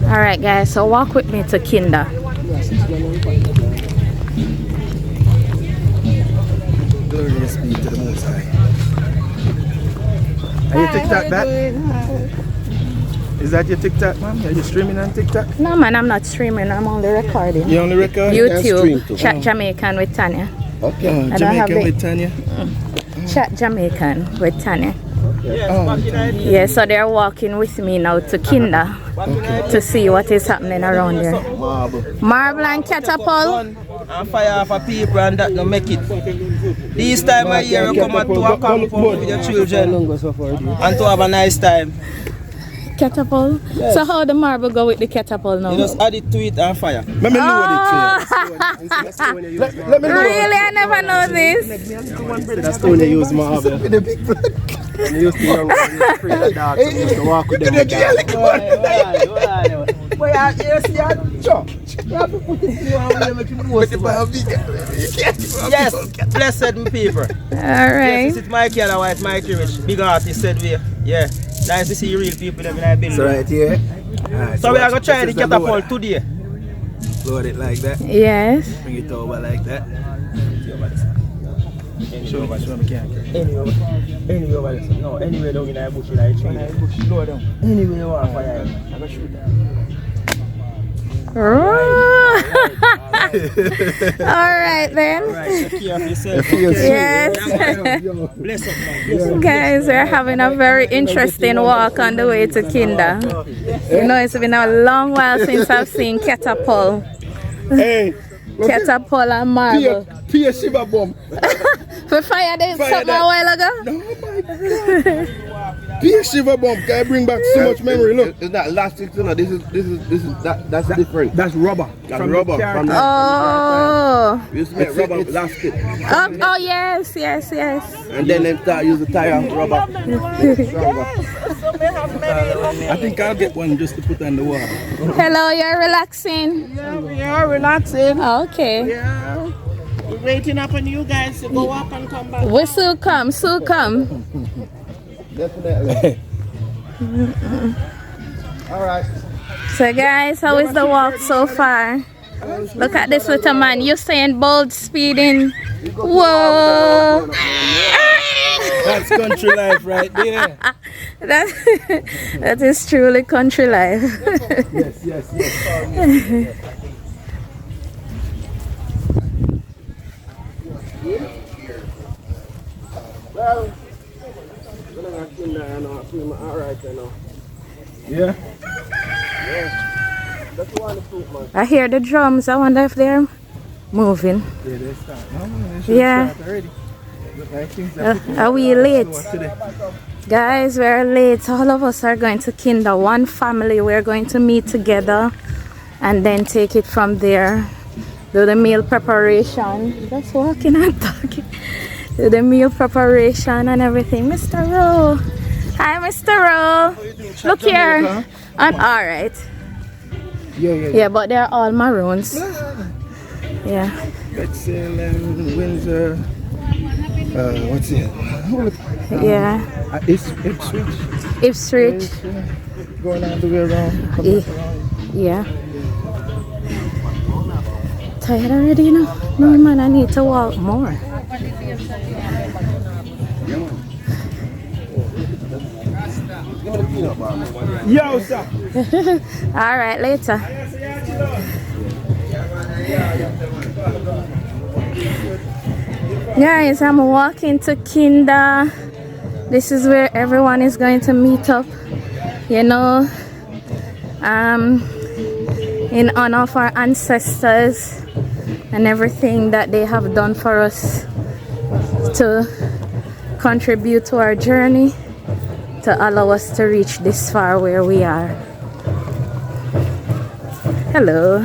Alright guys, so walk with me to Kindah. Glorious be to the Most High. Are you TikTok that? Is that your TikTok, ma'am? Are you streaming on TikTok? No man, I'm not streaming, I'm only recording. You only record? YouTube, Chat Jamaican with Tania. Okay. Jamaican with Tania? Chat Jamaican with Tania. Oh. Yeah, so they're walking with me now to Kindah to see what is happening around there. Marble and catapult. And fire for people and that don't make it. This time of year you come out to Accompong with your children and to have a nice time. Catapult? Yes. So how the marble go with the catapult now? You just add it to it and fire. Let me load it to you. Really? I never know this. That's the one you use marble. The big blood. And you used to young when you free the dog, so you used to walk with them. Why you see a chop? You have to put it in your way make it most. Yes, blessed people. Alright. Yes, it's Mikey otherwise Mikey Rich. Big artist said we. Yeah. Nice to see real people in our building. So right here. Right, so we are going to try the catapult today. Load it like that. Yes. Bring it over like that. Show me can. Anyway over there. No, anyway down in the bush in the tree. Lower down. Anyway you want fire. I'm going to shoot that. Alright then. Alright, take care of yourself. Yes. Bless up, Guys, we're having a very interesting walk on the way to Kindah. You know, it's been a long while since I've seen catapult. Hey. Catapult and marble. Pia Shiva bomb. For fire something a while ago? No, my God. Pia Shiva bomb can bring back so much memory. Look, it's not elastic, you know. That's different. That's rubber. That's from rubber. Oh. We used to make rubber elastic. Oh yes. And then they start use the tire rubber. I think I'll get one just to put on the wall. Hello, you're relaxing? Yeah, we are relaxing. Okay. Yeah. We're waiting up on you guys to go up and come back. We soon come. Definitely. Alright. So guys, how is the walk so far? Look at this little man. Usain Bolt speeding. Whoa! That's country life right there. That is truly country life. Yes. Well, yeah. That's one fruit, man. I hear the drums. I wonder if they're moving. Yeah, they start. No, they Yeah. start already. Are we late? Guys, we're late. All of us are going to Kindah. One family. We're going to meet together and then take it from there. Do the meal preparation. Just walking and talking. Do the meal preparation and everything. Mr. Rowe. Hi, Mr. Rowe. Look here. Alright. Yeah, but they're all maroons. Yeah. Let's say Windsor. What's it? Yeah. Ipswich. Going all the way around. Yeah. Tired already, you know? No, man, I need to walk more. Yo, sir. Alright, later. Guys, I'm walking to Kindah. This is where everyone is going to meet up, you know, in honor of our ancestors and everything that they have done for us to contribute to our journey, to allow us to reach this far where we are. Hello.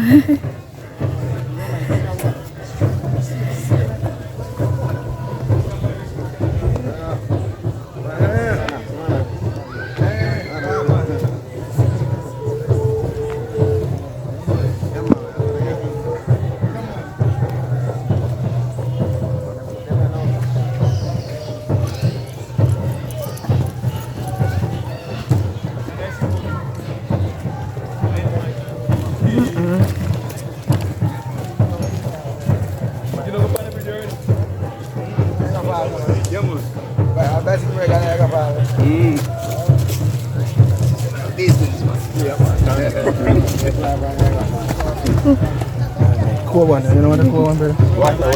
Cool one, you know what the cool one, brother? Water.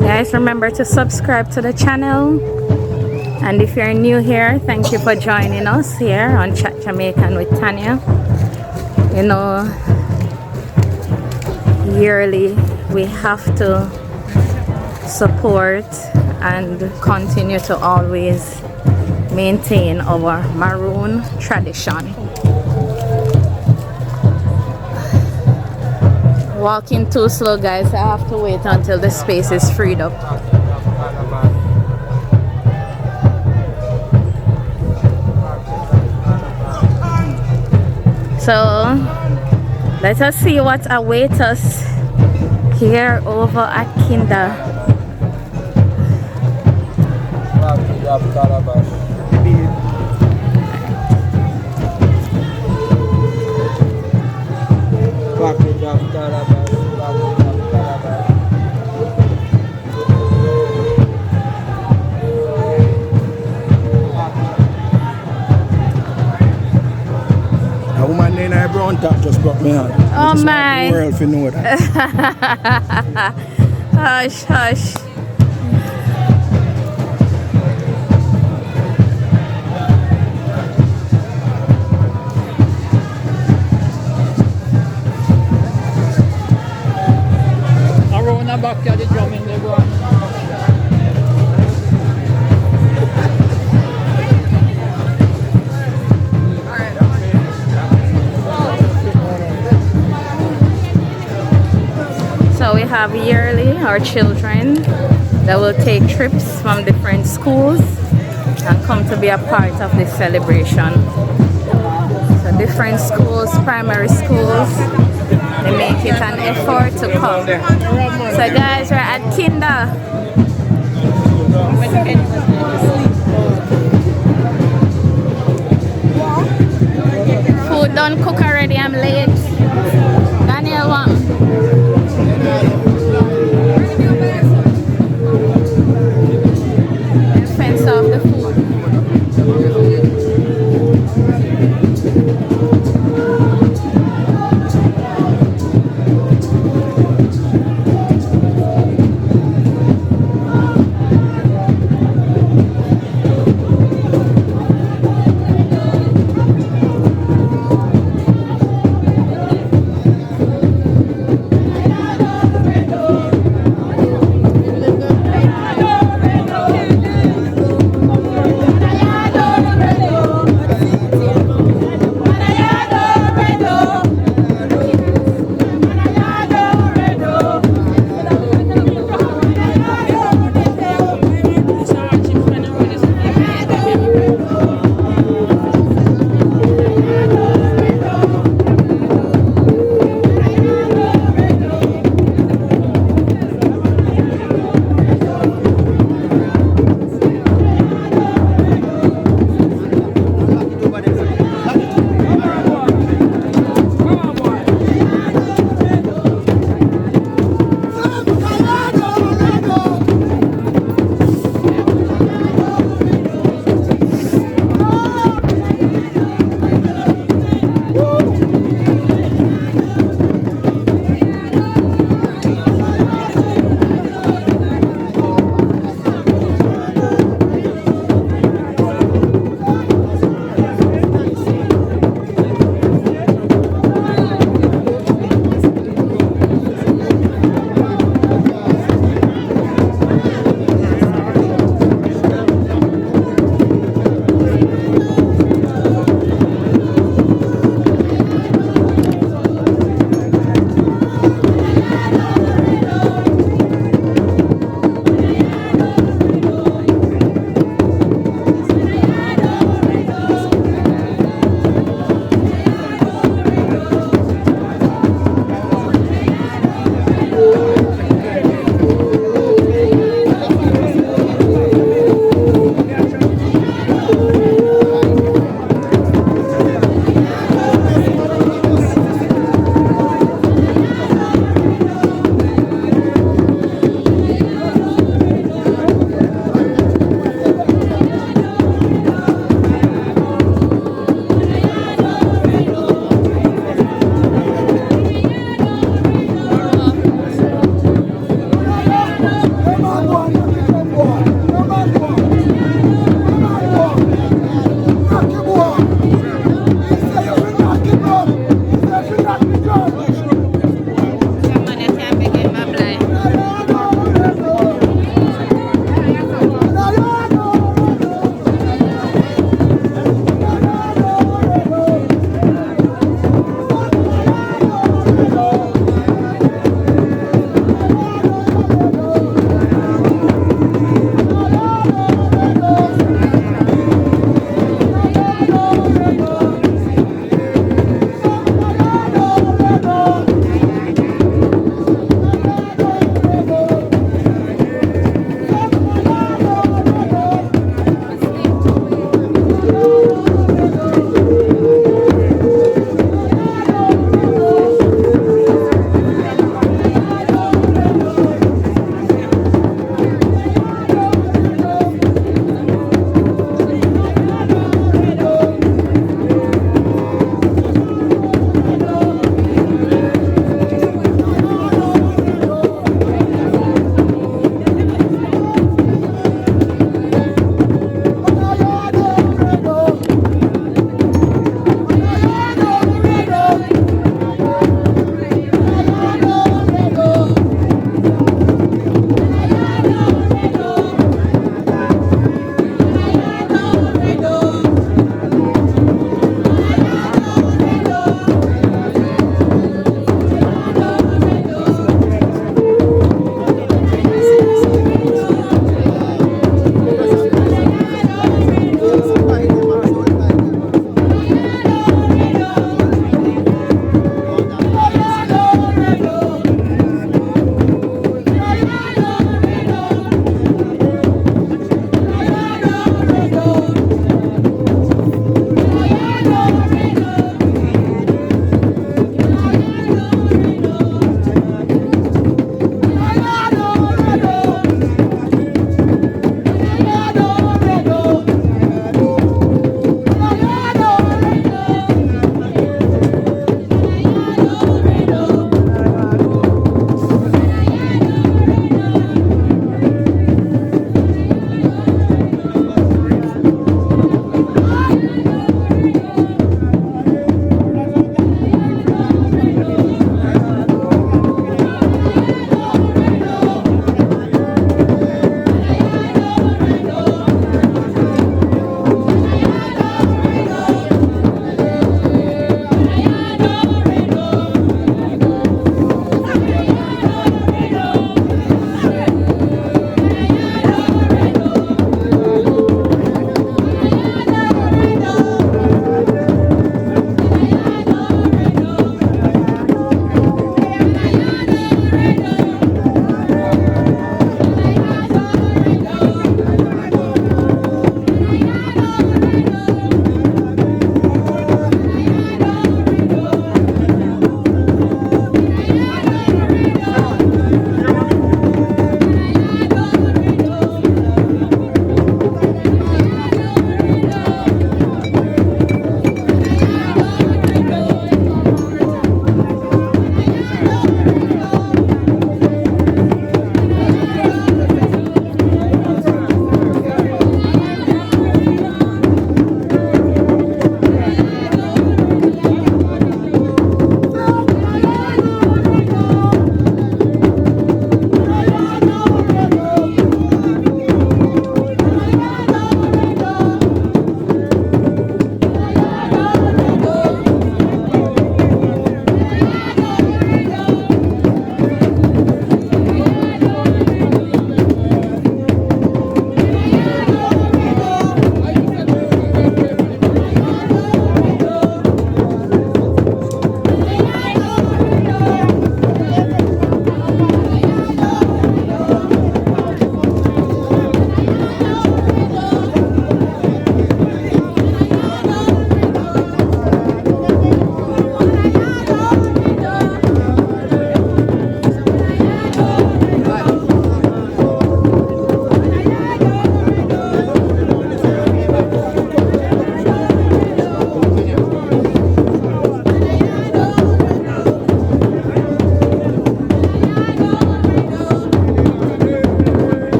Guys, remember to subscribe to the channel, and if you're new here, thank you for joining us here on Chat Jamaican with Tania. You know, yearly we have to support and continue to always maintain our maroon tradition. Walking too slow, guys. I have to wait until the space is freed up. So let us see what awaits us here over at Kindah. A woman in a brown top just brought me on. Oh my! The world if you know that. Hush, hush. Around the backyard, the drumming, they go on. So we have yearly our children that will take trips from different schools and come to be a part of this celebration. So different schools, primary schools, they make it an effort to come. So guys, we're at Kindah. Food done cook already, I'm late. Daniel, one. Fence off the food.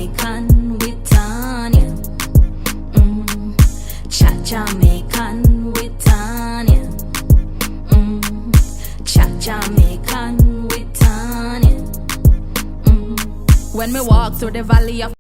Jamaican with Tania. Chat Jamaican with Tania. Chat Jamaican with Tania. When me walk through the valley of